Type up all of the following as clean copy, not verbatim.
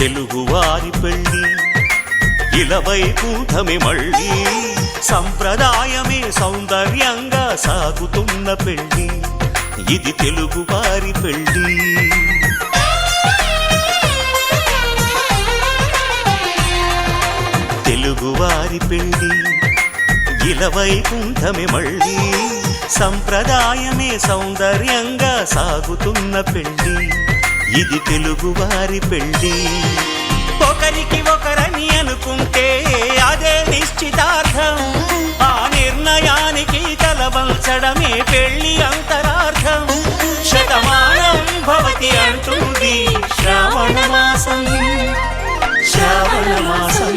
తెలుగువారి పెళ్ళి ఇలవైకుంఠమే మళ్ళీ సంప్రదాయమే సౌందర్యంగా సాగుతున్న పెళ్ళి ఇది తెలుగువారి పెళ్ళి తెలుగువారి పెళ్ళి ఇలవైకుంఠమే మళ్ళీ సంప్రదాయమే సౌందర్యంగా సాగుతున్న పెళ్ళి ఇది తెలుగువారి పెళ్ళి ఒకరికి ఒకరని అనుకుంటే అదే నిశ్చితార్థం ఆ నిర్ణయానికి తలవంచడమే పెళ్లి అంతరార్థం శతమానం భవతి అంటుంది శ్రావణ మాసం శ్రావణ మాసం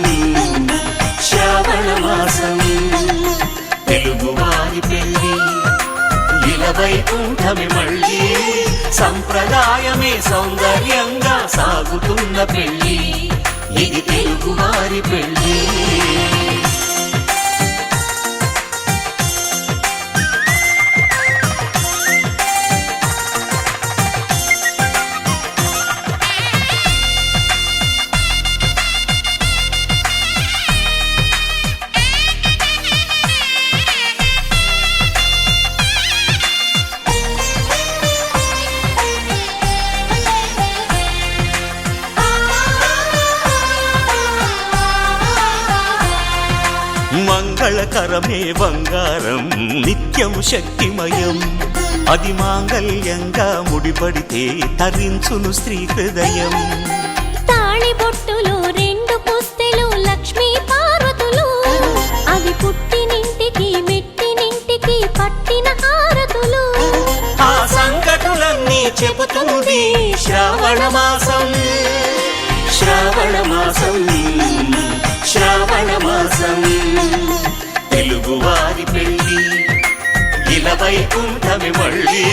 శ్రావణ మాసం తెలుగువారి పెళ్ళి ఇలవైకుంఠమే మళ్ళీ సంప్రదాయమే సౌందర్యంగా సాగుతున్న పెళ్ళి ఇది తెలుగువారి పెళ్ళి మంగళకరమే బంగారం నిత్యం శక్తిమయం అది మాంగళ్యంగా ముడిపడితే తరించును స్త్రీ హృదయం తాళిబొట్టులు రెండు పుస్తెలు లక్ష్మీ పార్వతులు అవి పుట్టినింటికి మెట్టినింటికి పట్టిన హారతులు ఆ సంగతులన్నీ చెబుతుంది శ్రావణ మాసం శ్రావణ మాసం శ్రావణ మాసం తెలుగువారి పెళ్ళి ఇలవైకుంఠమే మళ్ళీ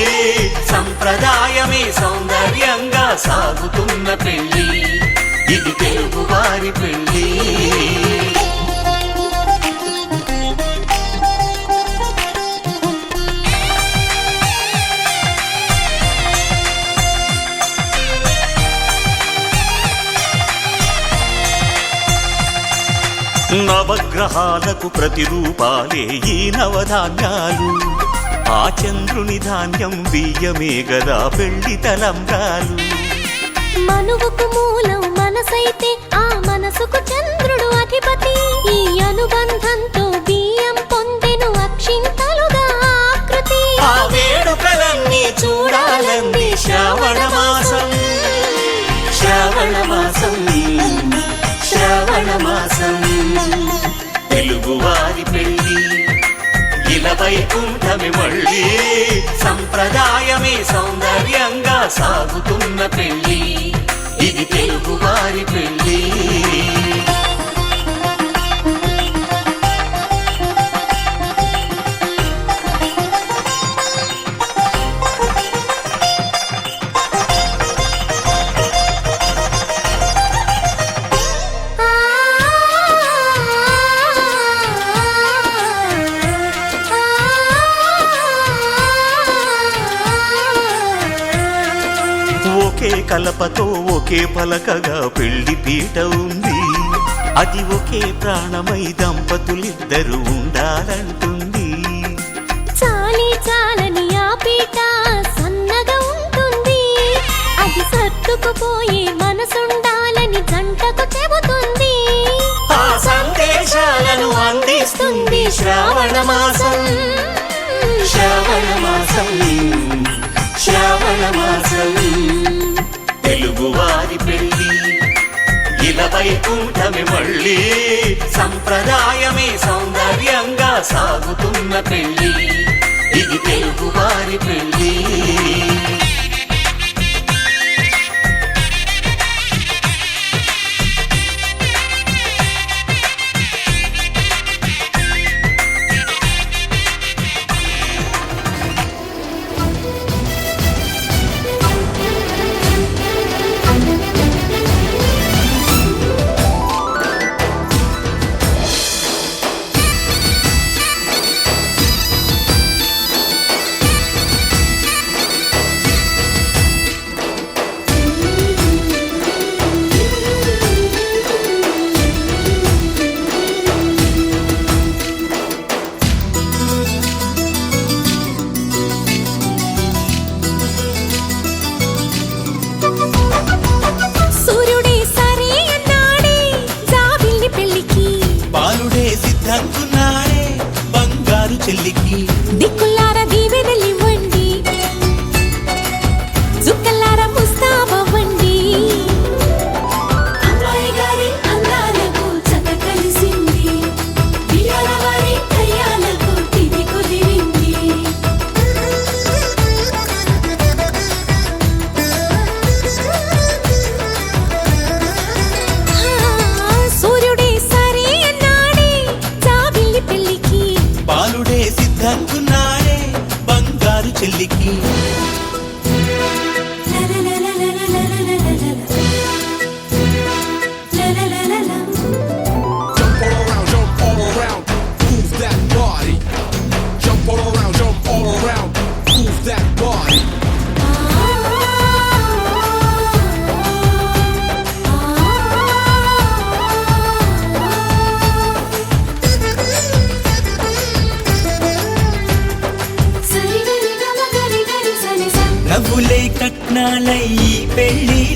సంప్రదాయమే సౌందర్యంగా సాగుతున్న పెళ్ళి ఇది తెలుగువారి పెళ్ళి నవగ్రహాలకు ప్రతిరూపాలే ఈ నవధాన్యాలు ఆ చంద్రుని ధాన్యం బియ్యమే గదా పెళ్లి తలంబ్రాలు మనువుకు మూలం మనసైతే ఆ మనసుకు చంద్రుడు అధిపతి ఈ అనుబంధంతో బియ్యం పొందెను అక్షింతలుగా ఆకృతి ఆ వేడుకలన్నీ చూడాలంది శ్రావణ మాసం శ్రావణ మాసం శ్రావణ మాసం తెలుగువారి పెళ్ళి ఇలవైకుంఠమే మళ్ళీ సంప్రదాయమే సౌందర్యంగా సాగుతున్న పెళ్ళి ఇది తెలుగువారి పెళ్ళి ఒకే కలపతో ఒకే పలకగా పెళ్లి పీట ఉంది అది ఒకే ప్రాణమై దంపతులిద్దరు ఉండాలంటుంది చాలి చాలని ఆ పీట సన్నగా ఉంటుంది అది సర్దుకుపోయే మనసుండాలని జంటకు చెబుతుంది ఆ సందేశాలను అందిస్తుంది శ్రావణ మాసం శ్రావణ మాసం శ్రావణ మాసం తెలుగువారి పెళ్ళి ఇలవైకుంఠమే మళ్ళీ సంప్రదాయమే సౌందర్యంగా సాగుతున్న పెళ్ళి ఇది తెలుగువారి పెళ్ళి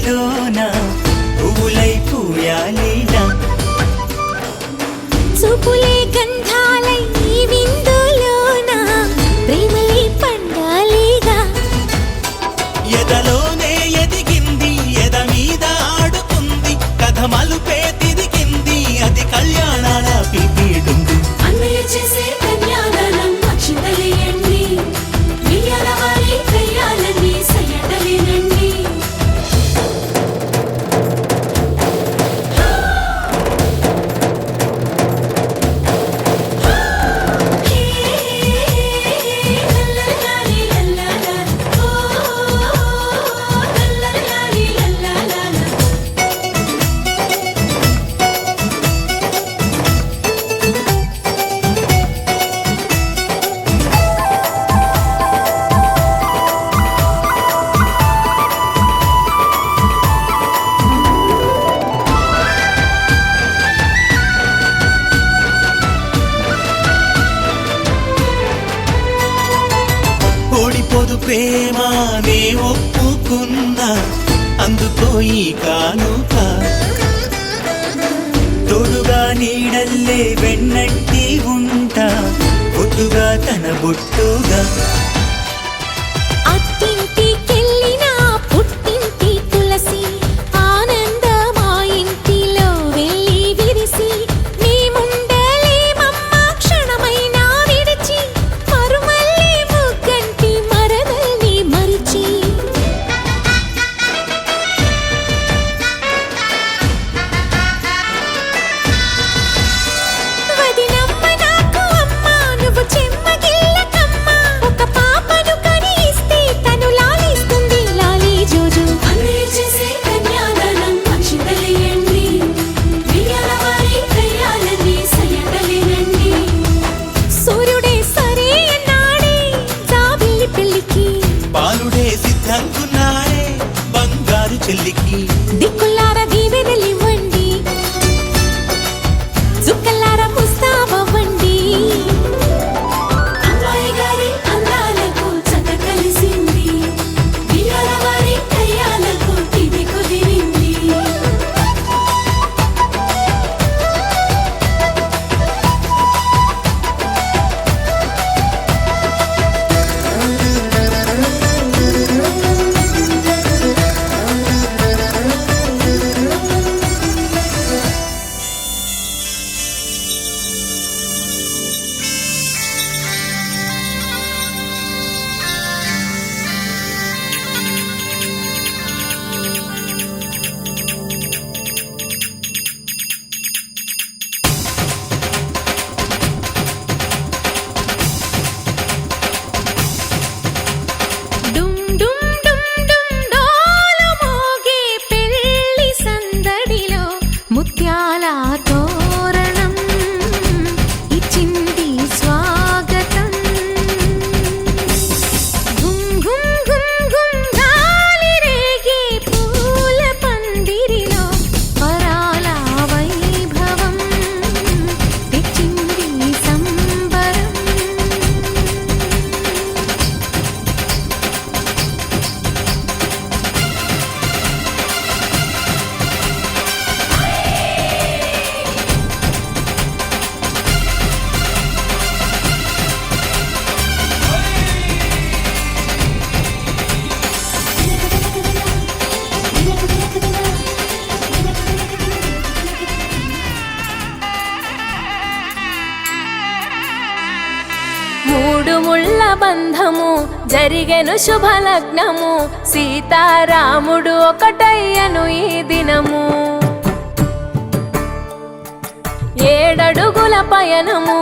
పెళ్లిలోన పువ్వులై పూయాలిలా చూపులే గంధాలై ఈ విందులోన ప్రేమలే పండాలిగా ఎదలోనే ఎదిగింది ఎద మీద ఆడుకుంది కథ మలుపే తిరిగింది అది కళ్యాణాల పిలిపిడుంది అన్నయ్య చేసే కన్యాదానం అక్షింతలేయండి వియ్యాల వారి కయ్యాలని సయ్యడలేనండి ఓడిపోదు ప్రేమ నే ఒప్పుకున్నా అందుకోయి కానుక తోడుగా నీడల్లే వెన్నట్టి ఉంటా బొట్టుగా తన బొట్టుగా అత్తింటికెళ్ళిన పుట్టింటి తులసి ఆనందమా ఇంటిలో వెళ్ళి విరిసి మేముండలేమమ్మ క్షణమైనా విడిచి మరుమల్లే ముగ్గంటి మరదల్ని మరిచి వదినమ్మ నాకు అమ్మ నువ్వు చెమ్మగిల్లకమ్మ ఒక పాపను కని ఇస్తే తను లాలిస్తుంది లాలి జోజు అన్నయ్య చేసే కన్యాదానం అక్షింతలేయండి వియ్యాల వారి కయ్యాలని సయ్యడలేనండి సూర్యుడే సరే అన్నాడే జాబిల్లి పెళ్ళికి బాలుడే సిద్ధంకున్నాడే బంగారు చెల్లికి దిక్కులారా దీవెనలివ్వండి చుక్కలారా ముస్తాబవ్వండి అమ్మాయి గారి అందాలకు చక్క కలిసింది వియ్యాల వారి కయ్యాలకు ఇది కుదిరింది డుమ్ డుమ్ డుమ్ డుమ్ డోలు మోగే పెళ్లి సందడిలో ముత్యాల తోరణం ఇచ్చింది స్వాగతం గుమ్ గుమ్ గుమ్ గుమ్ గాలి రేగే పూల పందిరిలో వరాల వైభవం తెచ్చింది సంబరం మూడు ముళ్ళ బంధము జరిగెను శుభలగ్నము సీతారాముడు ఒకటయ్యను ఈ దినము ఏడడుగుల పయనము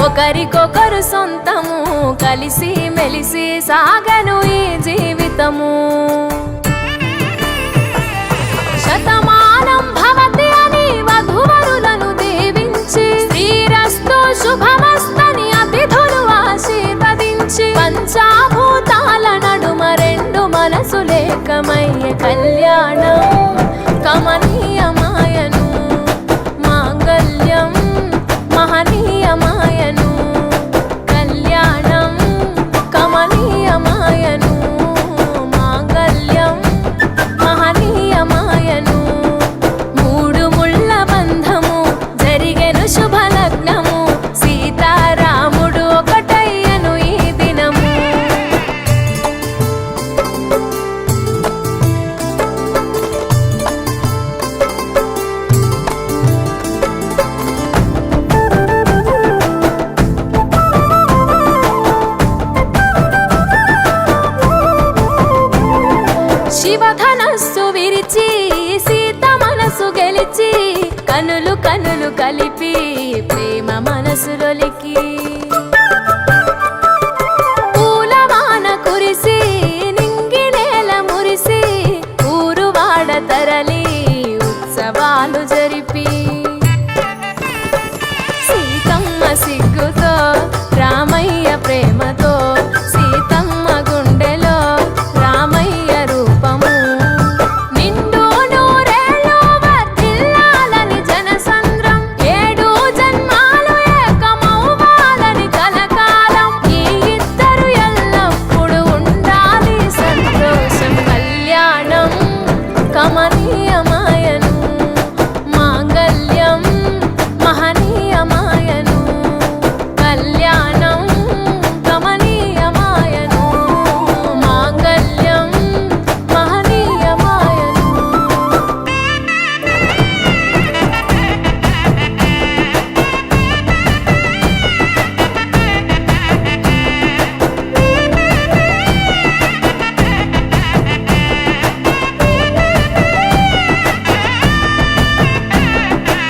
ఒకరికొకరు సొంతము కలిసి మెలిసి సాగను ఈ జీవితము శతమానం భవతి అని వధువరులను దీవించి శ్రీరస్తు శుభమస్తని అతిథులు ఆశీర్వదించి పంచాభూతాల నడుమ రెండు మనసులేకమయ్యే కళ్యాణం కమనీయమాయను మాంగళ్యం మహనీయమాయను కళ్యాణం కమనీయమాయను మాంగళ్యం మహనీయమాయను కనులు కనులు కలిపి ప్రేమ మనసులొలికి పూలవాన కురిసి నింగి నేల మురిసి ఊరు వాడ తరలి ఉత్సవాలు జరిపి సీతమ్మ సిగ్గుతో రామయ్య ప్రేమతో సీతమ్మ గుండెలో రామయ్య రూపము నిండు నూరేళ్ళు వర్ధిల్లాలని జనసంద్రం ఏడు జన్మాలు ఏకమవ్వాలని కలకాలం ఈ ఇద్దరు ఎల్లప్పుడూ ఉండాలి సంతోషం కళ్యాణం కమనీయమాయను మాంగళ్యం మహనీయమాయను కళ్యాణం కమనీయమాయను మాంగళ్యం మహనీయమాయను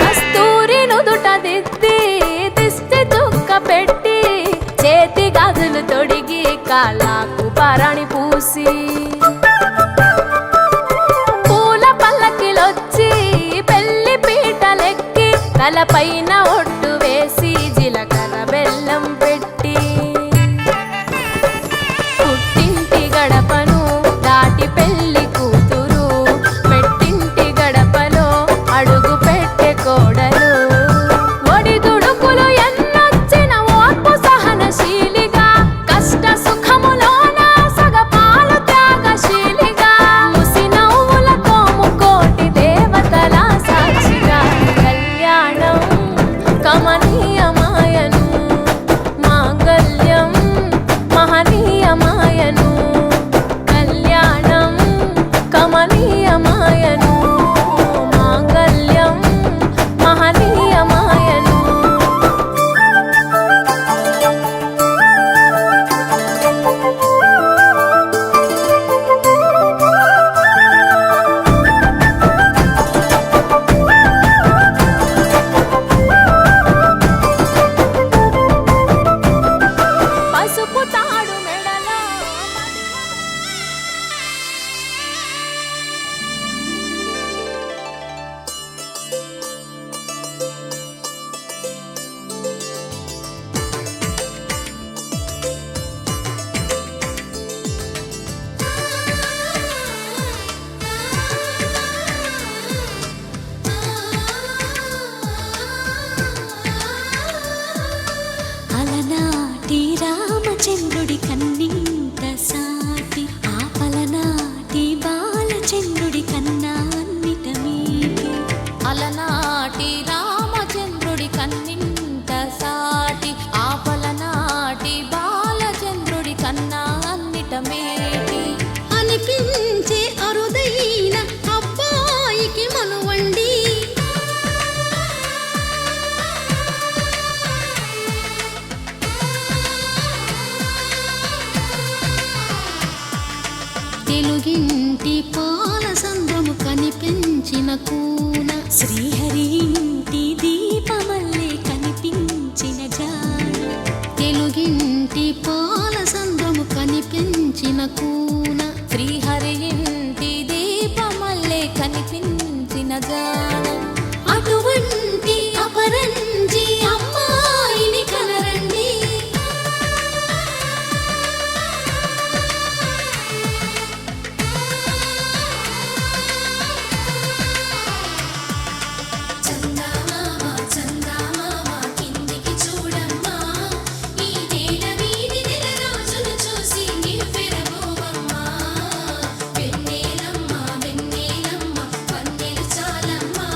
కస్తూరి నుదుట దిద్ది దిష్టి చుక్క పెట్టి చేతి గాజులు తొడిగి కాళ్ళకు పారాణి పూసి పూల పల్లకిలొచ్చి పెళ్లి పీటలెక్కి తలపైన ఒట్టు వేసి జీలకర్ర బెల్లం పెట్టి పుట్టింటి గడపను దాటి పెళ్లి కూతురు పెట్టింటి గడపలో అడుగు పెట్టే కోడలు ఒడిదుడుకులు ఎన్నొచ్చిన ఓర్పు సహనశీలిగా కష్ట సుఖములోన సగపాలు త్యాగశీలిగా ముసి నవ్వులతో ముకోటి దేవతల సాక్షిగా కళ్యాణం కమనీయమాయను మాంగళ్యం మహనీయమాయను కళ్యాణం కమనీయమాయను మాంగళ్యం మహనీయమాయను పసుపు తాడు మెడలో అలనాటి రామచంద్రుడి కన్నింత సాటి ఆపలనాటి బాలచంద్రుడి కన్నా అన్నిట మీటి అలనాటి రామచంద్రుడి కన్నింత సాటి ఆపలనాటి బాలచంద్రుడి కన్నా అన్నిట మేటి అనిపించే అరుదైన అబ్బాయికి మనువండి తెలుగింటి పాల సంద్రము కనిపించిన కూన శ్రీహరి ఇంటి దీపమల్లే కనిపించిన జాన తెలుగింటి పాల సంద్రము కనిపించిన కూన శ్రీహరి ఇంటి దీపమల్లే కనిపించిన జానం అటువంటి అపరంజి అమ్మాయిని కనరండి చందమామ చందమామ కిందికి చూడమ్మా ఈ నేల వీధి నెల రోజులు చూసి నివ్వెరబోవమ్మా వెన్నెలమ్మ వెన్నెలమ్మ పన్నెలు చాలమ్మా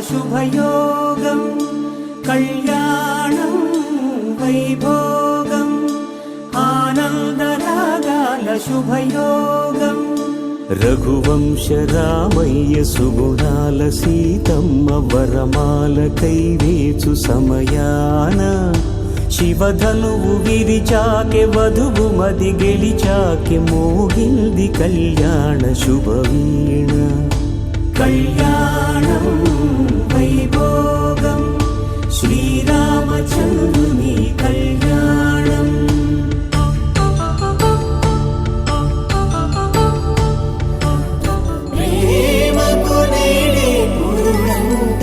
శుభయోగం కళ్యాణం వైభోగం ఆనందరాగాల శుభయోగం రఘువంశ రామయ్య సుగుణాల సీతమ్మ వరమాల కైవేచు సమయాన శివధనువు విరిచాకె వధువు మది గెలిచాకె మోగింది కళ్యాణ శుభవీణ కళ్యాణం వైభోగం శ్రీరామచంద్రుని కళ్యాణం ప్రేమకు నేడే పురుడంట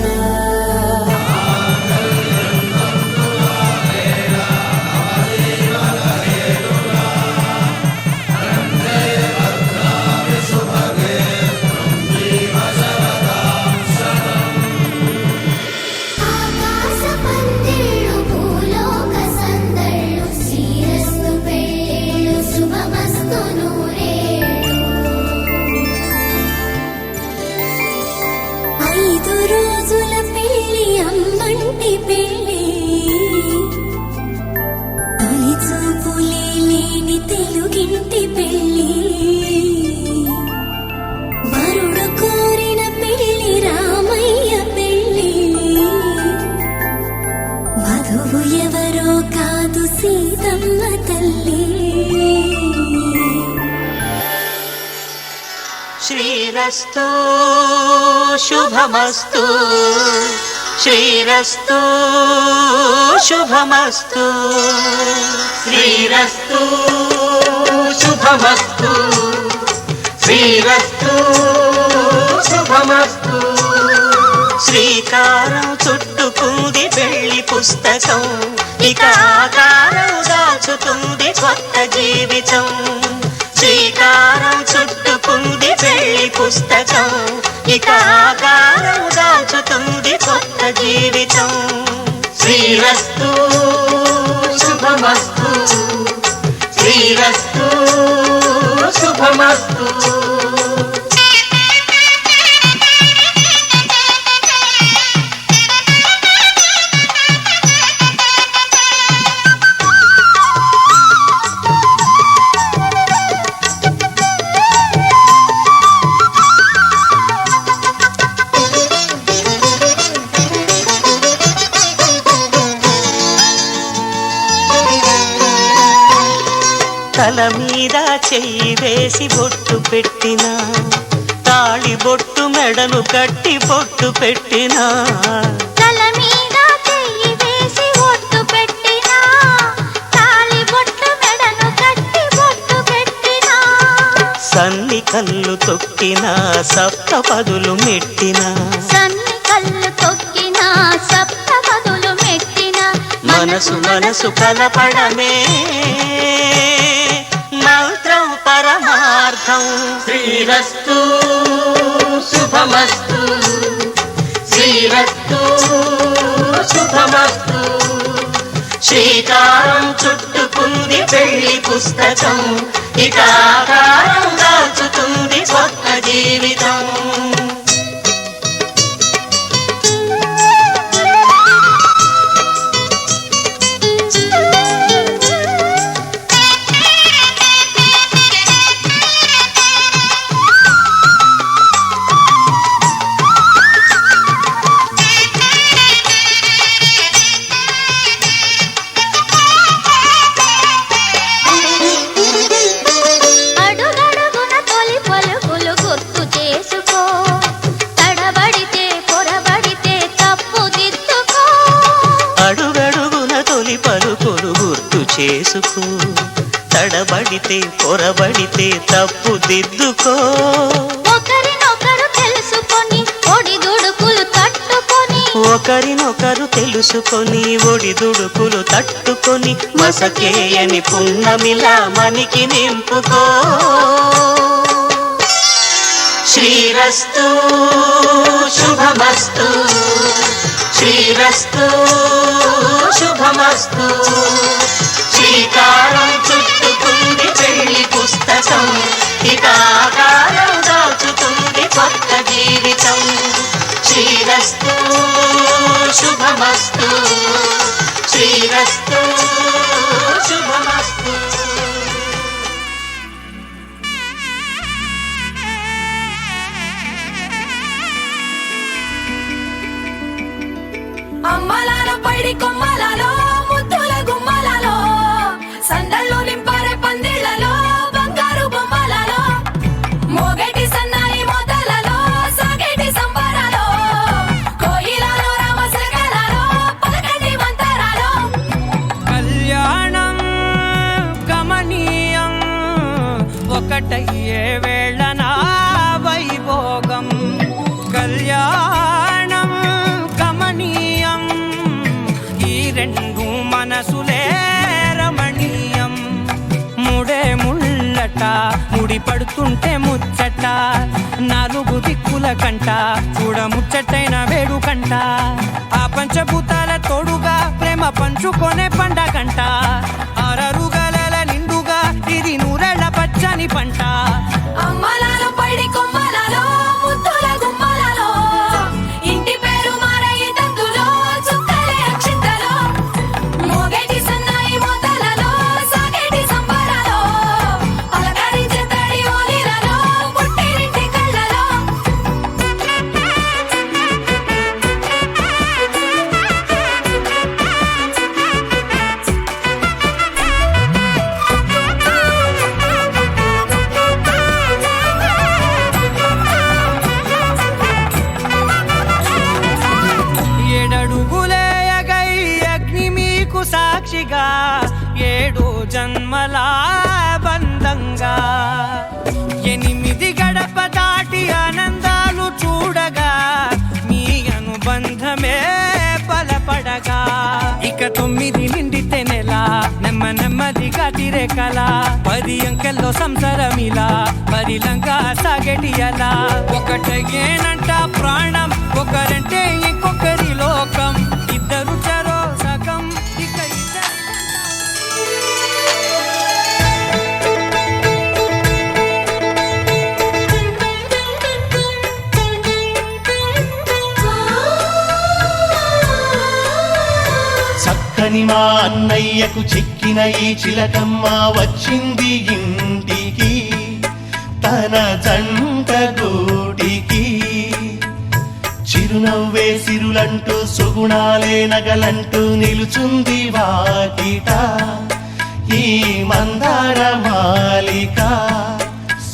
ఆకాశ పందిళ్ళు భూలోక సందళ్ళు శ్రీరస్తు పెళ్ళిళ్ళు శుభమస్తు నూరేళ్ళు 5 రోజుల పెళ్ళి అమ్మంటి పెళ్ళి తొలి చూపులే లేని తెలుగింటి పెళ్ళి వరుడు కోరిన పెళ్ళి రామయ్య పెళ్ళి వధువు ఎవరో కాదు సీతమ్మ తల్లి శ్రీరస్తు శుభమస్తు శ్రీరస్తు శుభమస్తు శ్రీరస్తు శుభమస్తు శ్రీరస్తు శుభమస్తు శ్రీకారం చుట్టుకుంది పెళ్లి పుస్తకం ఇక ఆకారం దాచుతుంది కొత్త జీవితం శ్రీకారం చుట్టుకుంది పెళ్లి పుస్తకం ఇక ఆకారం దాచుతుంది కొత్త జీవితం శ్రీరస్తు శుభమస్తు శ్రీరస్తు శుభమస్తు తల మీద చెయ్యి వేసి బొట్టు పెట్టిన తాళి బొట్టు మెడను కట్టి బొట్టు పెట్టిన తల మీద చెయ్యి వేసి ఒట్టు పెట్టినా తాళి బొట్టు మెడను కట్టి బొట్టు పెట్టినా సన్ని కళ్ళు తొక్కిన సప్త పదులు మెట్టిన సన్ని కళ్ళు తొక్కినా సప్త పదులు మెట్టినా మనసు మనసు కలపడమే మంత్రం పరమార్థం శ్రీరస్తు శుభమస్తు శ్రీరస్తు శుభమస్తు శ్రీకారం చుట్టుకుంది పెళ్లి పుస్తకం ఇక ఆకారం దాచుతుంది కొత్త జీవితం అడుగడుగున తొలి పలుకులు గుర్తు చేసుకో తడబడితే పొరబడితే తప్పు దిద్దుకో అడుగడుగున తొలి పలుకులు గుర్తు చేసుకో తడబడితే పొరబడితే తప్పు దిద్దుకో ఒకరినొకరు తెలుసుకొని ఒడిదుడుకులు తట్టుకొని ఒకరినొకరు తెలుసుకొని ఒడిదుడుకులు తట్టుకొని మసకేయని పున్నమిలా మనికి నింపుకో శ్రీరస్తు శుభమస్తు శ్రీరస్తు శుభమస్తు శ్రీకారం చుట్టుకుంది పెళ్లి పుస్తకం ఇక ఆకారం దాచుతుంది కొత్త జీవితం శ్రీరస్తు శుభమస్తు శ్రీరస్తు శుభమస్తు. అమ్మలాలో పైడి కొమ్మలలో ముద్దుల గుమ్మలలో సందళ్ళు నింపారే పందిళ్లలో బంగారు బొమ్మలలో మోగేటి సన్నాయి మోతలలో సాగేటి సంబరాలో కోయిలలో రామసగలలో పలకండి మంతరాలో. కళ్యాణం గమనీయం ఒకటయ్యే వేళన వైభోగం. కళ్యాణం గమనీయం ఈ రెండు మనసులే రమణీయం. ముడే ముళ్ళట ముడి పడుతుంటే ముచ్చట నాలుగు దిక్కుల కంట చూడ ముచ్చటైన వేడుకంట. ఆ పంచభూతాల తోడుగా ప్రేమ పంచుకొనే పండగంట. ఆరరుగల నిండుగా ఇది నూరెళ్ళ పచ్చని పంట. అమ్మలాలో పైడి కొమ్మలలో ముద్దుల గుమ్మలలో ఇంటి పేరు మారయి తందులో చుక్కలే అక్షింతలో మోగేటి సన్నాయి మోతలలో సాగేటి సంబరాలో పలకరించే తడి ఓలిలలో పుట్టినింటి కళ్ళలో. ఏడడుగులేయగై అగ్ని మీకు సాక్షిగా ఏడు జన్మల బంధంగా. ఎనిమిది గడప దాటి ఆనందాలు చూడగా మీ అనుబంధమే బలపడగా. ఇక 9 నిండితే నెల నెమ్మదిగా తిరే కల 10 అంకెల్లో సంసారమిలా పరిలంగా సాగేటి అలా. ఒకటేనంట ప్రాణం ఒకరంటే ఇంకొకరి లోకం. ఇద్దరు చరో సగం ఇక చక్కని మా అన్నయ్యకు చిక్కిన ఈ చిలకమ్మ వచ్చింది ఇంటికి తన జంట గూటికి. చిరునవ్వే సిరులంటూ సుగుణాలే నగలంటూ నిలుచుంది వాకిట ఈ మందార మాలిక.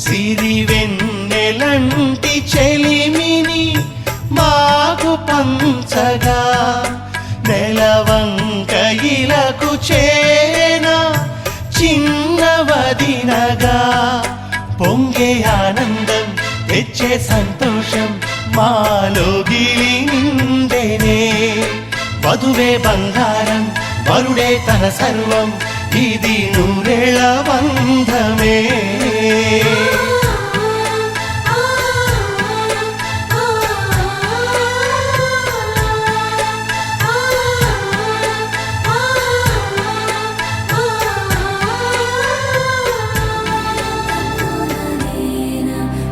సిరి వెన్నెలంటి చెలిమిని మాకు పంచగా నెలవంక ఇలకు చేన చిన్నవదినగా. పొంగే ఆనందం తెచ్చే సంతోషం మాలో గిలి నిండెనే. వధువే బంగారం వరుడే తన సర్వం ఇది నూరేళ్ల బంధమే.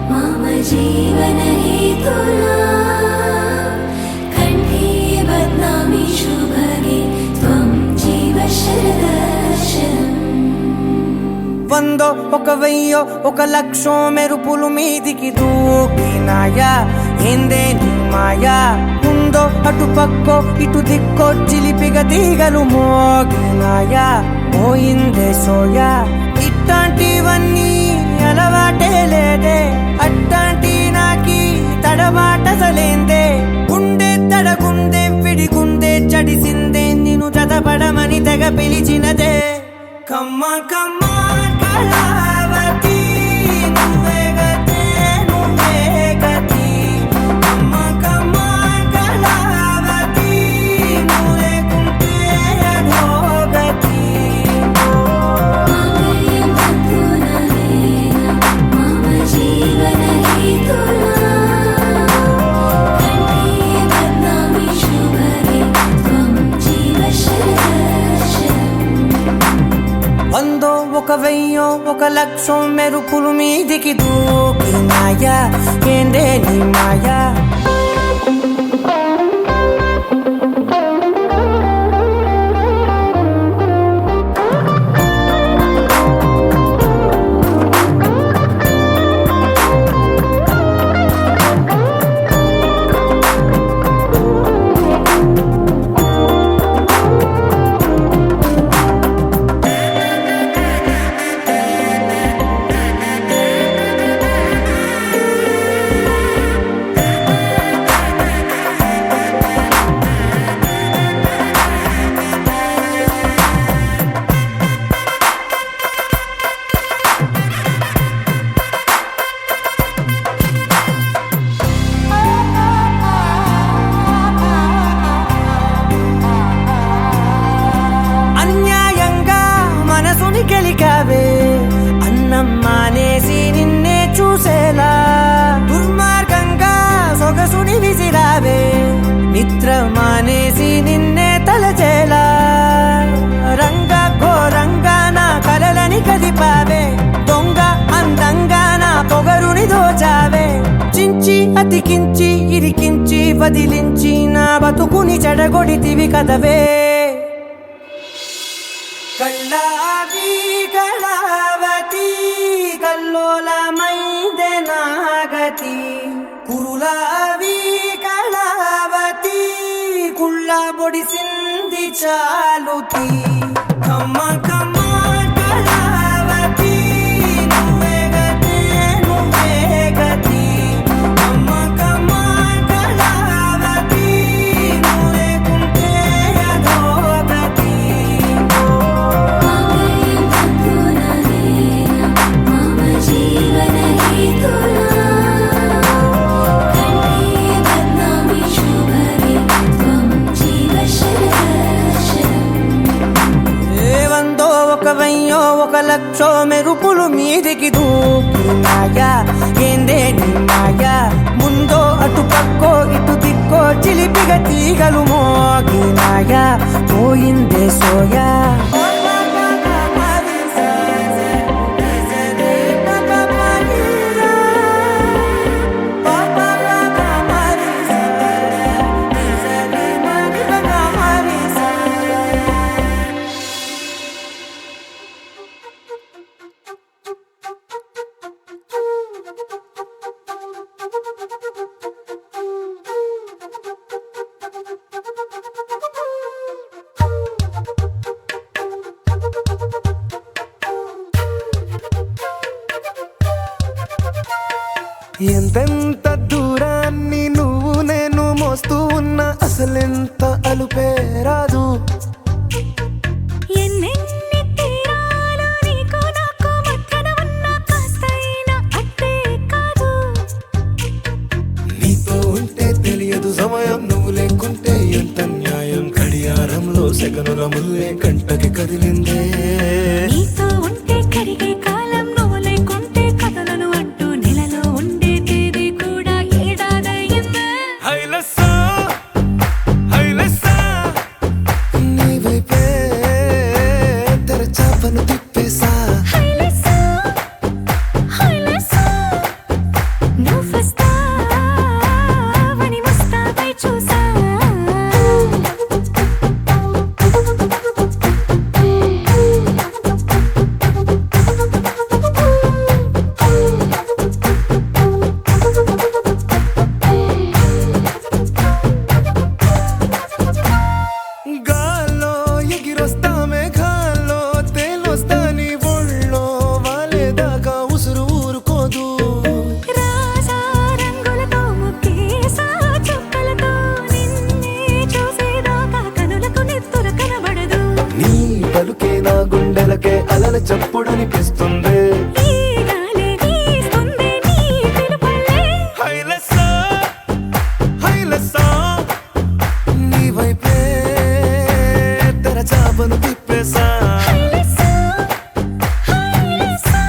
मम जीवन हेतुना कण्ठे बध्नामि शुभगे त्वं जीव शरदर्शनम्. వందో ఒక వెయ్యో ఒక లక్షో మెరుపులు మీదికి దూకినాయా ఏందే నీ మాయా. ఉందో అటు పక్కో ఇటు దిక్కో చిలిపిగ తీగలు మోగినాయా పోయిందే సోయా. ఇట్లాంటివన్నీ అలవాటే లేదే అట్లాంటి నాకి తడబాటసలేందే. గుండె తడగుందే విడిగుందే చడిసిందే నిన్ను జతపడమని తెగ పిలిచినదే. కమ్మ కమ్మ కళావతి నువ్వే గతే నువ్వే గతి. కమ్మ కమ్మ కళావతి నువ్వు లేకుంటే అధోగతి. मम जीवन हेतुना कण्ठे बध्नामि शुभगे त्वं जीव शरदर्शनम्. వందో ఒక వెయ్యో ఒక లక్షో మెరుపులు మీదికి దూకినాయా ఏందే నీ మాయా. మనసుని గెలికావే అన్నం మానేసి నిన్నే చూసేలా దుర్మార్గంగా సొగసుని విసిరావే నిద్ర మానేసి నిన్నే తలచేలా రంగా ఘోరంగా నా కలలని కదిపావే దొంగ అందంగా నా పొగరుని దోచావే చించి అతికించి ఇరికించి వదిలించి నా బతుకుని చెడగొడితివి కదవే కళ్ళావి కళావతి కల్లోలమైందే నాగతి కురులావి కళావతి కుళ్ళ బొడిసింది చాలుతి కమ్మ కమ్మ కళావతి నువ్వే గతే నువ్వే గతి కమ్మ కమ్మ కళావతి నువ్వు లేకుంటే అధోగతి मम जीवन हेतुना कण्ठे बध्नामि शुभगे त्वं जीव शरदशरम् వందో ఒక వెయ్యో ఒక లక్షో మెరుపులు మీదికి దూకినాయా ఏందే నీ మాయా ముందో అటు పక్కో ఇటు దిక్కో చిలిపిగా తీగలు మోగినాయా పోయిందే సోయా ఎంతెంత దూరాన్ని నువ్వు నేను మోస్తూ ఉన్నా అసలెంత అలుపే రాదు ఎన్నెన్ని తీరాలు నీకు నాకు మధ్యన ఉన్న కాస్తైనా అట్టే కాదు నీతో ఉంటే తెలియదు సమయం నువ్వు లేకుంటే ఎంత న్యాయం గడియారంలో సెకనుల ముల్లే కంటకి కదిలిందే నీతో ఉంటే కరిగే కాలం నువ్వు లేకుంటే కథలను అంటూ నెలలో ఉండే తేదీ కూడా ఏడాదయ్యిందే హైలెస్సా హైలెస్సా నీ వైపే తెరచాపను తిప్పేసా హైలెస్సా హైలెస్సా నువ్వు వస్తావని ముస్తాబై చూసా గాల్లో ఎగిరొస్తా మేఘాల్లో తేలొస్తా నీ ఒళ్ళో వాలేదాకా ఉసురు ఊరుకోదు రాజా రంగులతో ముక్కేసా చుక్కలతో నిన్నే చూసేదాకా కనులకు నెత్తురు కనబడదు నీ పలుకే నా గుండెలకే అలల చప్పుడనిపిస్తుంది ఈ గాలి వీస్తుంది నీ పిలుపుల్లే హైలెస్సా హైలెస్సా నీ వైపే తెరచాపను తిప్పేసా హైలెస్సా హైలెస్సా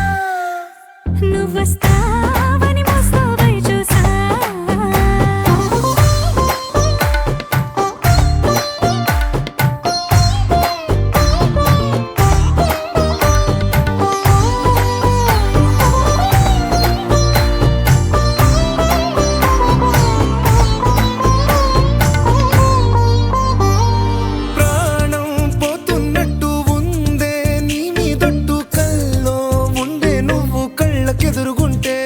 నువ్వు వస్తావని ముస్తాబై చూసా ప్రాణం పోతున్నట్టు ఉందే నీ మీదొట్టు కల్లో ఉండే నువ్వు కళ్ళకెదురుగుంటే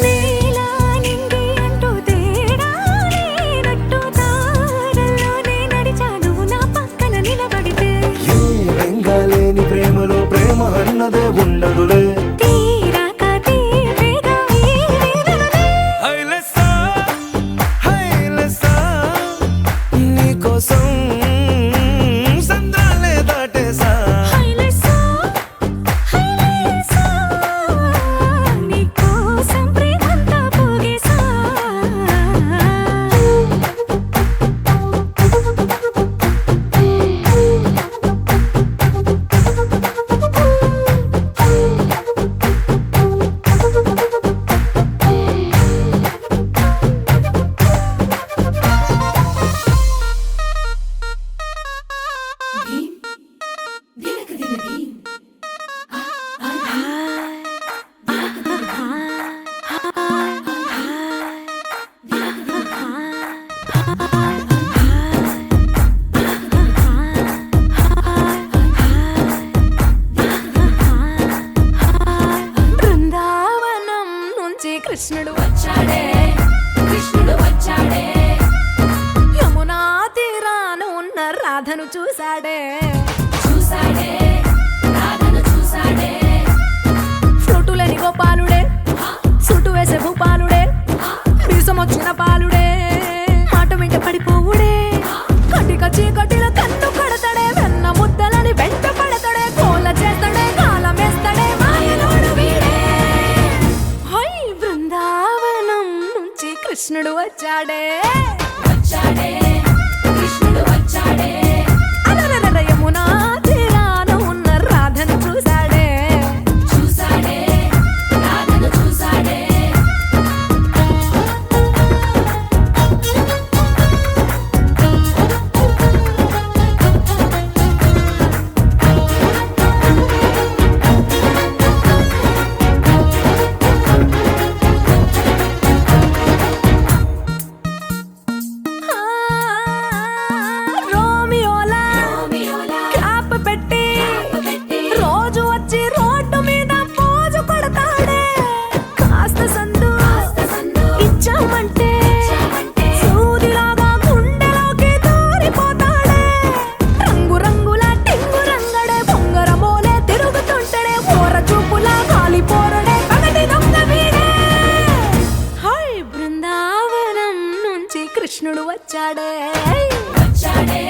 నీలా నింగి అంటూ తేడా లేనట్టు దారుల్లోనే నడిచా నువ్వు నా పక్కన నిలబడితే ఏ వెంగాలేని ప్రేమలో ప్రేమ అన్నదే ఉండదులే తీరాక తీపేగా ఈ వేదనలే హైలెస్సా హైలెస్సా నీకోసం సంద్రాలే దాటేసా హైలెస్సా హైలెస్సా నీకోసం ప్రేమంతా పోగేసా ధీం దినక దిన ధీం బృందావనం నుంచి కృష్ణుడు వచ్చాడే కృష్ణుడు వచ్చాడే యమునా తీరాన ఉన్న రాధను చూశాడే చూసాడే రాధను చూసాడే ఫ్లూటులని గోపాలుడే సుటు వేసే భూపాలుడే మీసమొచ్చిన పాలుడే మాట వెంట పడిపోవుడే కటిక చీకటిలో కన్ను కడతాడే వెన్న ముద్దలని వెంట పడతాడే కోల చేస్తాడే కాలమేస్తాడే మాయలోడు వీడే హై బృందావనం నుంచి కృష్ణుడు వచ్చాడే వచ్చాడే కృష్ణుడు వచ్చాడే అలరలర యమునా తీరాన ఉన్న రాధను చూశాడే చూసాడే రాధను చూసాడే రోమియోలా రోమియోలా క్లాప్ పెట్టి పెట్టి రోజు వచ్చి రోడ్డు మీద పోజు కొడతాడే కాస్త సందు సందు ఇచ్చామంటే ఇచ్చామంటే సూదిలాగా గుండెలోకి దూరిపోతాడే రంగు రంగుల టింగు రంగడే బొంగరమోలే తిరుగుతుంటాడే ఓర చూపులా కాలిపోరడే పగటి దొంగ వీడే హై బృందావనం నుంచి కృష్ణుడు వచ్చాడే వచ్చాడే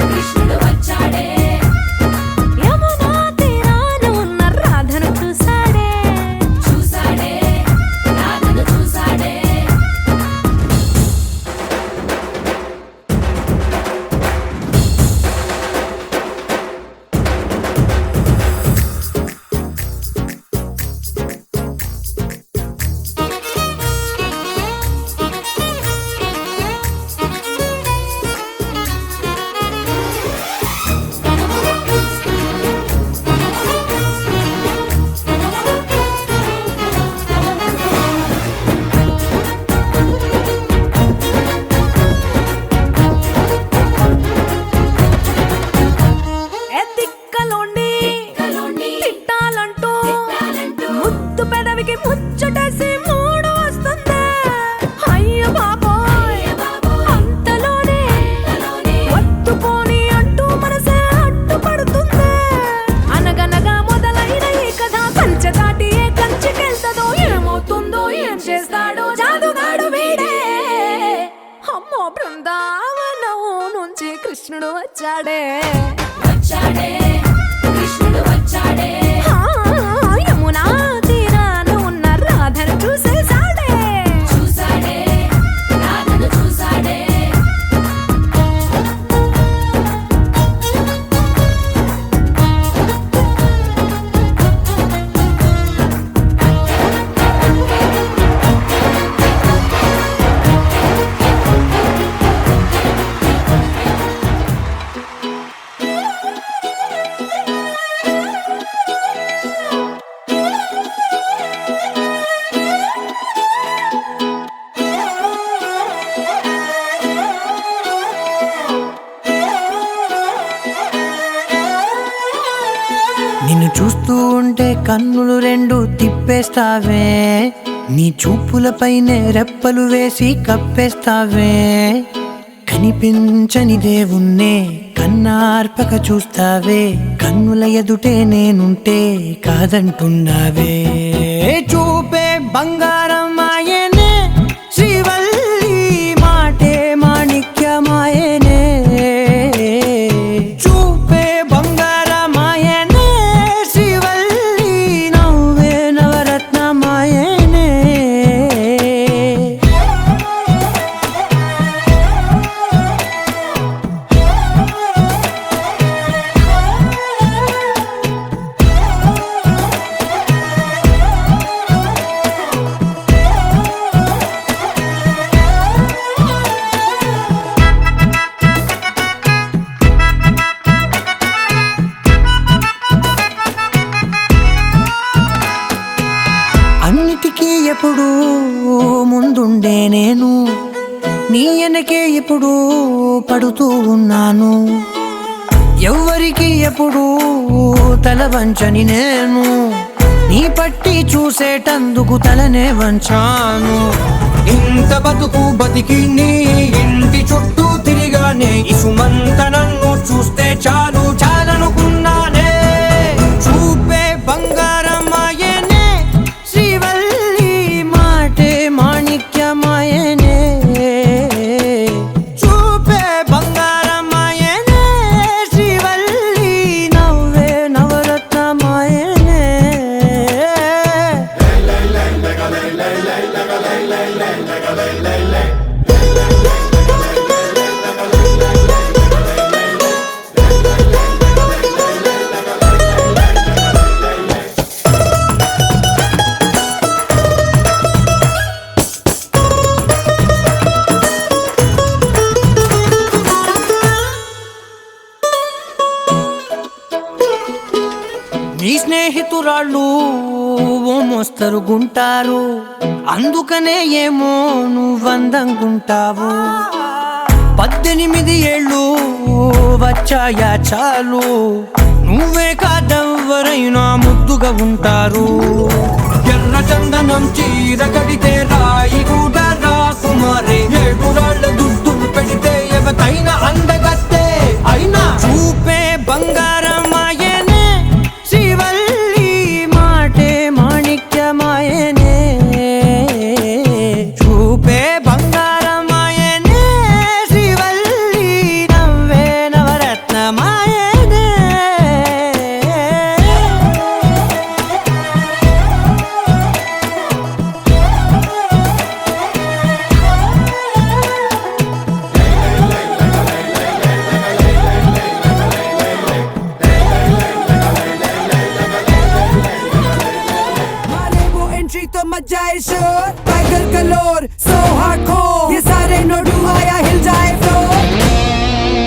కృష్ణుడు వచ్చాడే యమునా తీరాన ఉన్న రాధను చూశాడే చూసాడే రాధను చూసాడే ఎత్తిక్కలోండి కలోండి తిట్టాలంటూ తిట్టాలంటూ ముద్దు పెదవికి ముచ్చటేసి మూడు వస్తుంది అయ్య బాబోయ్ అంతలోనే కలోనే వత్తుపోని అంటూ మనసే అడ్డుపడుతుంది అనగనగా మొదలైన ఈ కథ కంచె దాటి ఏ కంచెకెళ్తదో ఏమవుతుందో ఏం చేస్తాడో జాదుగాడు వీడే అమ్మో బృందావనం నుంచి కృష్ణుడు వచ్చాడే వచ్చాడే కృష్ణుడు వచ్చాడే ఆ, యమునా తీరాన ఉన్న రాధను చూసేశాడే చూసాడే రాధను చూసాడే నిన్ను చూస్తూ ఉంటే కన్నులు రెండు తిప్పేస్తావే నీ చూపులపైనే రెప్పలు వేసి కప్పేస్తావే కనిపించని దేవుణ్ణే కన్నార్పక చూస్తావే కన్నుల ఎదుటే నేనుంటే కాదంటున్నావే చూపే బంగారం ఆయనే శ్రీవల్లి మాటే మాణిక్యమాయనే చూపే బంగారమాయనే శ్రీవల్లి నవ్వే నవరత్నమాయనే ఎప్పుడు ముందుండే నేను నీ వెనకే ఇప్పుడు పడుతూ ఉన్నాను ఎవ్వరికి ఎప్పుడు తల వంచని నేను నీ పట్టి చూసేటందుకు తలనే వంచాను ఇంత బతుకు బతికి నీ ఇంటి చుట్టూ తిరిగానే ఇసుమంత నన్ను చూస్తే చాలు చాలనుకున్నానే చూపే బంగారమాయనే శ్రీవల్లి మాటే మాణిక్యమాయనే చూపే బంగారమాయనే శ్రీవల్లి నవ్వే నవరత్నమాయనే నీ స్నేహితురాళ్ళు ఓ మోస్తరుగుంటారు అందుకనే ఏమో నువ్వందంగుంటావు 18 ఏళ్ళు వచ్చాయా చాలు నువ్వే కాదెవ్వరైనా ముద్దుగా ఉంటారు ఎర్ర చందనం చీర కడితే రాయి కూడా రాకుమారే 7 రాళ్ళ దుద్దులు పెడితే ఎవతైనా అందగత్తే అయినా చూపే బంగారమాయనే శ్రీవల్లి మాటే మాణిక్యమాయనే చూపే బంగారమాయనే శ్రీవల్లి నవ్వే నవరత్నమాయనే मारे वो एंट्री तो मचा है शोर टाइगर कलोर सो हार्डकोर ये सारे नोडू आया हिल जाए फ्लोर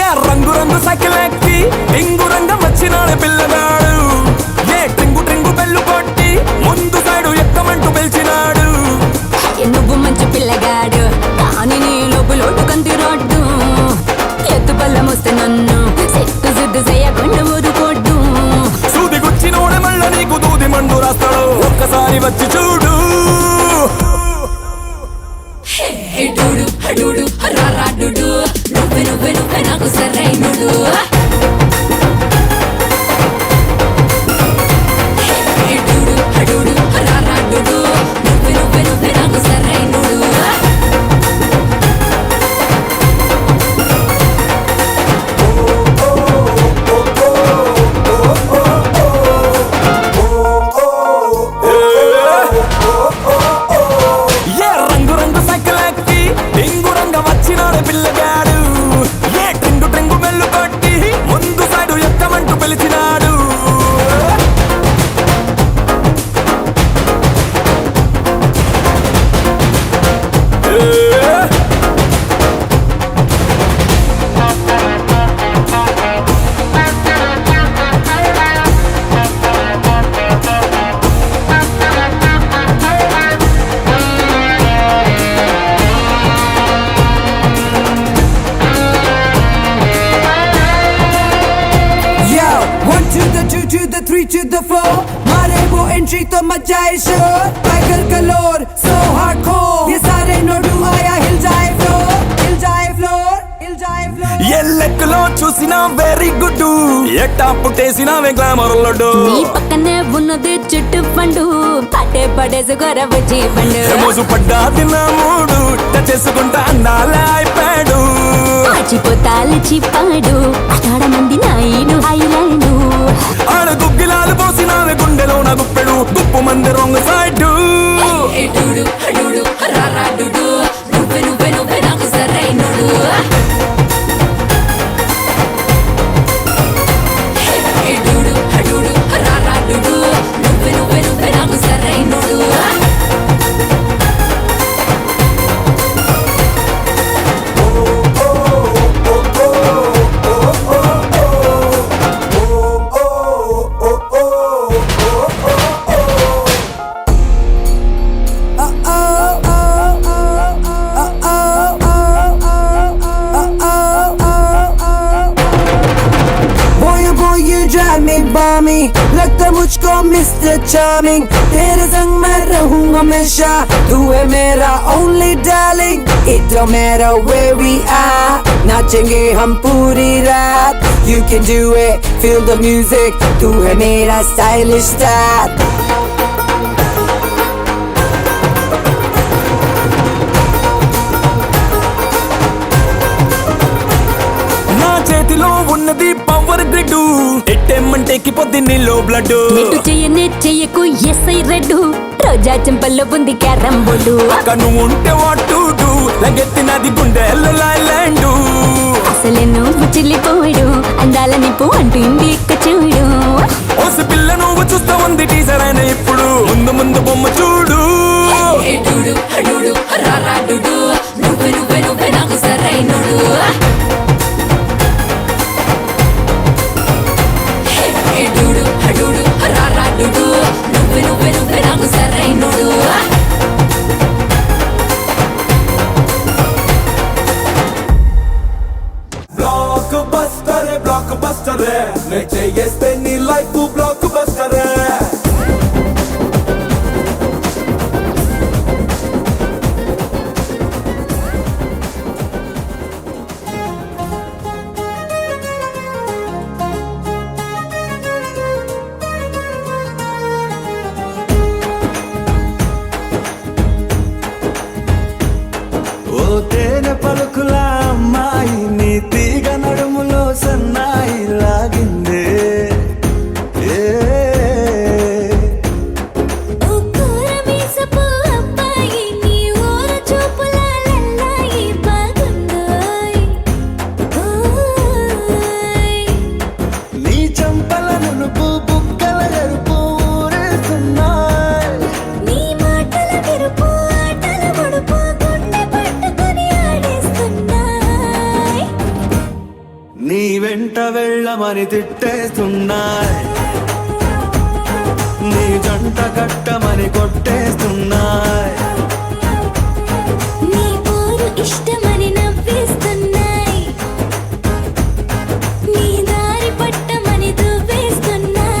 ఏ రంగు రంగు సైకిల్ ఎక్కి టింగు రంగం వచ్చినాడు పిల్లగాడు ఏ ట్రింగు ట్రింగు బెల్లు కొట్టి ముందు సైడు ఎక్కమంటూ పిలిచినాడు నువ్వు మంచి పిల్లగాడు కానీ నీ లోపులోటు కంటి రోడ్డు ఎత్తు పళ్ళం వస్తే నన్ను సిద్దు చేయకుండా ఊరుకోడ్డు సూది గుచ్చినోడే మళ్ళా నీకు దూది మండు రాస్తాడు ఒక్కసారి వచ్చి చూడు డూడు డూడు రారాడు నువ్వే నాకు సరైనడు డూడు రారాడు నువ్వే నాకు సరైనడు ఏ రంగు రంగు సైకిల్ ఎక్కి టింగు రంగం వచ్చినాడు పిల్లగాడు ఏ ట్రింగు ట్రింగు బెల్లు కొట్టి ముందు side ఎక్కమంటూ పిలిచినాడు Yo, 1 to the 2 to the 3 to the 4 मारे वो एंट्री तो मचा है शोर टाइगर कलोर सो हार्डकोर ये सारे नोडू आया हिल जाए फ्लोर हिल जाए फ्लोर हिल जाए फ्लोर ఏ లెక్కలో చూసినా వెరీ గుడ్ ఎట్టా పుట్టేసినావే గ్లామర్ లడ్డు నీ పక్కనే ఉన్నది చెట్టు పండు పట్టే పడేసుకోర వచ్చి పండు మోసు పడ్డా తిన్న మూడు టచ్ చేసుకుంటా అందాలే అయిపోయాడు మర్చిపోతాలి చిప్పాడు అక్కడ మంది నాయుడు ఐలాండు ఆడ గుగ్గిలాలు పోసినావే గుండెలోన గుప్పెడు గుప్పు మంది రొంగ సైడ్ డూడు రారాడు నువ్వే मुझको मिस्टर चार्मिंग, तेरे संग मैं रहूंगा हमेशा, तू है मेरा only darling. It don't matter where we are, नाचेंगे हम पूरी रात. You can do it, feel the music, तू है मेरा stylish star. నా చేతిలో ఉన్నది పవర్ గ్రిడ్, ఎట్టేమంటే పొద్దు నీలో బ్లడ్. నెట్టు చెయ్యనే చెయ్యకు ఎస్ఐ రెడ్డు, రోజా చెంపల్లో ఉంది క్యారం బోర్డు. నువ్వు ఉంటే వాటు లగెత్తినది గుండె ల్యాండ్. అసలే నువ్వు చిల్లిపోడు, అందాల నిప్పు అంటుంది ఇక్క చూడు. ఓసి పిల్ల నువ్వు చూస్తా ఉంది టీచర్ అయిన ఇప్పుడు, ముందు ముందు బొమ్మ చూడు. నువ్వే నాకు సరైనడు. నువ్వే నాకు సరైనడు. బ్లాక్ బస్టర్ నే చేస్తే నీ లైఫ్ బ్లాక్ బస్టర్. ఓ తేనె పలుకుల అమ్మాయి, నీ తీగ నడుములో సన్నాయి లాగిందే. నీ చంపల నునుపు బుగ్గల ఎరుపు ఊరేస్తున్నాయి. నీ వెంట వెళ్ళమని తిట్టేస్తున్నాయి, నీ జంట కట్టమని కొట్టేస్తున్నాయి. ఇష్టమని నవ్వేస్తున్నాయి, నీ దారి పట్టమని దువ్వేస్తున్నాయి.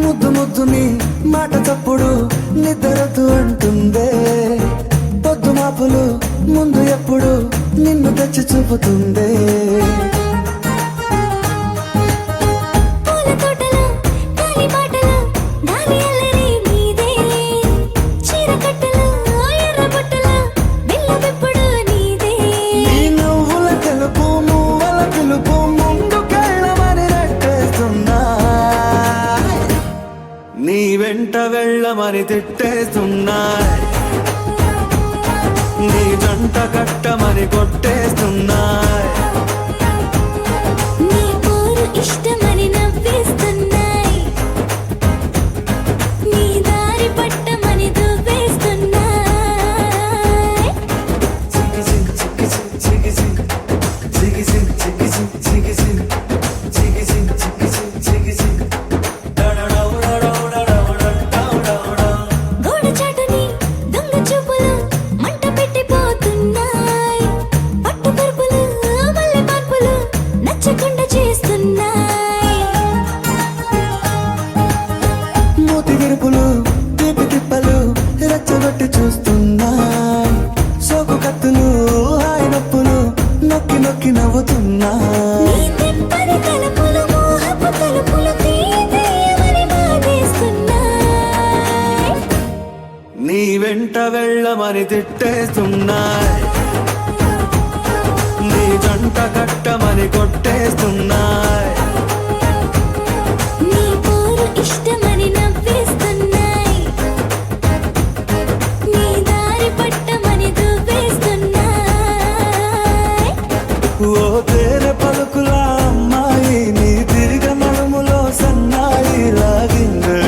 ముద్దు ముద్దుని మాట తప్పుడు నిద్రతూ అంటుందే. పొద్దు మాపులు ముందు ఎప్పుడు నిన్ను తెచ్చి చూపుతుందే. పూల తోటలో గాలి బాటలో గాలి అల్లరి నీదే, చీర కట్టలో ఎర్ర బుట్టలో బిల్ల విప్పుడు నీదే. నీ నువ్వుల తెలుపు మువ్వల పిలుపు ముందుకెళ్ళమని నెట్టేస్తున్నాయి, నీ వెంట వెళ్ళమని తిట్టేస్తున్నాయి. నీ జంట కట్టమని కొట్టేస్తున్నాయి. నీ పోరు ఇష్టమని నవ్వేస్తున్నాయి, నీ దారి పట్టమని దువ్వేస్తున్నాయి. గోడ చాటుని దొంగ చూపులు మంట పెట్టిపోతున్నాయి, పట్టు పరుపులు మల్లె మార్పులు నచ్చకుండా చేస్తున్నాయి. మూతి విరుపులు తీపి తిప్పలు రెచ్చగొట్టి చూస్తున్నాయి. సోకు కత్తులు హాయి నొప్పులు నొక్కి నొక్కి నవ్వుతున్నాయి. నీ తెప్పని తలుపులు మోహపు తలుపులు తీయమని బాధేస్తున్నాయి. నీ వెంట వెళ్ళమని తిట్టేస్తున్నాయి, నీ జంట కట్టమని కొట్టేస్తున్నాయి. నీ పోరు ఇష్టమని నవ్వేస్తున్నాయి, నీ దారి పట్టమని దువ్వేస్తున్నాయి. ఓ తేనె పలుకుల అమ్మాయి, నీ తిరిగ నడుములో సన్నాయి లాగిందే.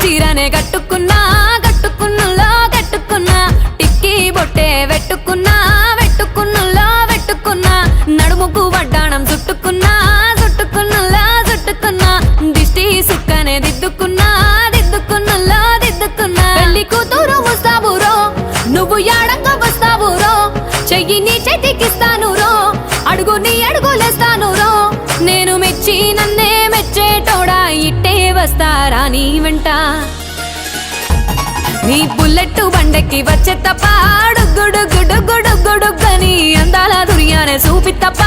చీరనే కట్టుకున్నా కట్టుకున్నులో కట్టుకున్నా టిక్కీ బొట్టే వెట్టుకున్నా వెట్టుకున్నులో వెట్టుకున్నా నడుముకు వడ్డాణం చుట్టుకున్నా చుట్టుకున్నులో చుట్టుకున్నా దిష్టి సుక్కనే దిద్దుకున్నా దిద్దుకున్నులో దిద్దుకున్నా పెళ్లి కూతురు ముస్తాబురో నువ్వు యాడంగా వస్తావురో చెయ్యి నీ చేతికిస్తాను రో అడుగు నీ అడుగులేస్తాను రో నేను మెచ్చి నన్నే మెచ్చేటోడా ఇట్టే వస్తారా నీ వెంట నీ బుల్లెట్ బండెక్కి వచ్చే తప్ప గుడుగుడుగుడుగుడుగుడుగని అందాల దుర్యానే చూపి తప్ప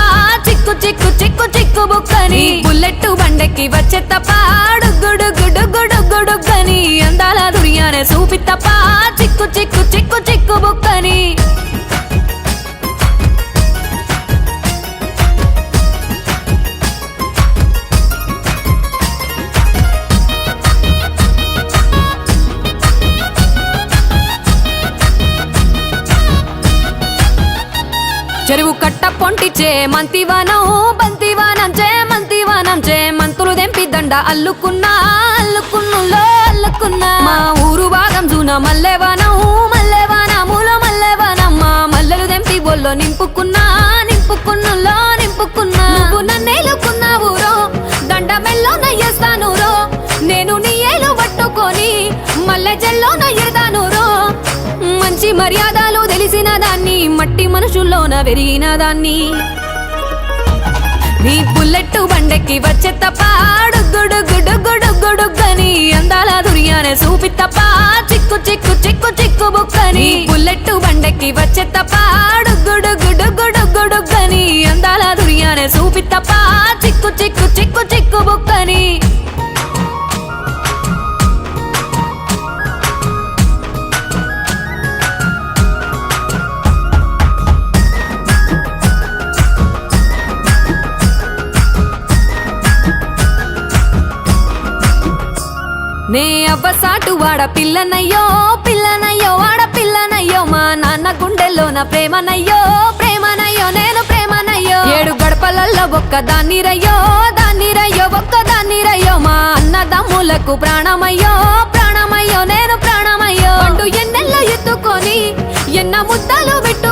చిక్కు చిక్కు చిక్కు చిక్కు బుక్కని బుల్లెట్ బండెక్కి వచ్చే తప్ప గుడుగుడుగుడుగుడుగని అందాల దుర్యానే చూపి తప్ప చిక్కు చిక్కు చిక్కు చిక్కు బుక్కని చెరువు కట్ట పొంటిచే మంతివానం బంతివానం చే మంతివానం చే మంతులు దెంపి దండ అల్లుకున్నా అల్లుకున్నులో అల్లుకున్నా మా ఊరు భాగం జూన మల్లెవానం మల్లెవానములో మల్లెవానం మా మల్లెలు దెంపి బొల్లో నింపుకున్నా నింపుకున్నులో నింపుకున్నా నువ్వు నన్నేలుకున్నావు రో దండ మెల్లో నయ్యేస్తాను రో నేను నీ ఏలు పట్టుకొని మల్లె జల్లో నయ్యేదాను రో మంచి మర్యాదలు తెలిసిన దాన్ని మట్టి మనుషుల్లోన పెరిగిన దాన్ని నీ బుల్లెట్ బండెక్కి వచ్చే తప్ప గుడుగుడుగుడుగుడుగని అందాల దుర్యానే చూపి తప్ప చిక్కు చిక్కు చిక్కు చిక్కు బుక్కని బుల్లెట్ బండెక్కి వచ్చే తప్ప గుడుగుడుగుడుగుడుగని అందాల దుర్యానే చూపి తప్ప చిక్కు చిక్కు చిక్కు చిక్కు బుక్కని నే అవ్వసాటు వాడ పిల్లనయ్యో పిల్లనయ్యో వాడ పిల్లనయ్యో మా నాన్న గుండెల్లోన ప్రేమనయ్యో ప్రేమనయ్యో నేను ప్రేమనయ్యో 7 గడపలల్లో ఒక్క దాన్ని రయ్యో ఒక్క దాన్ని రయ్యో మా అన్నదమ్ములకు ప్రాణమయ్యో ప్రాణమయ్యో నేను ప్రాణమయ్యో అంటూ ఎన్నెల్లో ఎత్తుకొని ఎన్న ముద్దలు పెట్టు